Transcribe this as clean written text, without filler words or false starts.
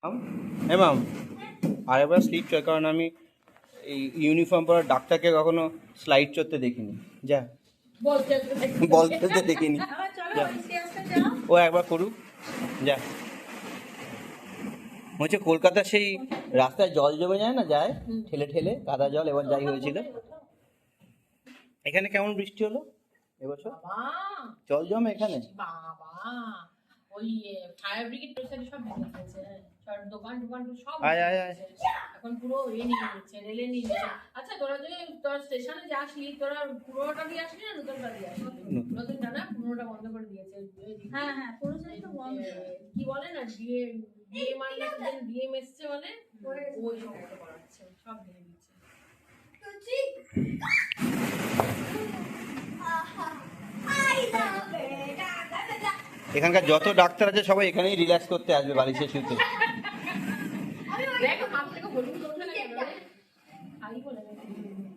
Ma'am আরেকবার slip চয়, কারণ আমি এই ইউনিফর্ম পরা ডাক্তারকে কখনো স্লাইড চড়তে দেখিনি। যা বল খেলতে দেখিনি, যা ও একবার করুক। যা হচ্ছে কলকাতার সেই রাস্তায় জল জমে যায় না, যায় ঠেলে ঠেলে কাদা জল, এবার যাই হয়েছিল। এখানে কেমন বৃষ্টি হলো এবছর? জল জমে এখানে? ওই ফায়ার ব্রিগেড প্রশাসন সব ভেঙে গেছে, সব দোকান সব এখন পুরো নিয়ে নিচ্ছে, রেলে নিয়ে নিচ্ছে। আচ্ছা তোরা যে তোর স্টেশনে যাসনি, তোরা পুরোটা দিয়ে আসলি না নতুনটা দিয়ে আসলি? নতুনটা না, পুরোটা বন্ধ করে দিয়েছে। হ্যাঁ হ্যাঁ, পুরোটা বন্ধ। কি বলে না, ডিএম আনলে ডিএম এসছে বলে ওই সমস্ত করাচ্ছে, সব ভেঙে দিচ্ছে। এখানকার যত ডাক্তার আছে সবাই এখানেই রিল্যাক্স করতে আসবে, বালিশে শুতে।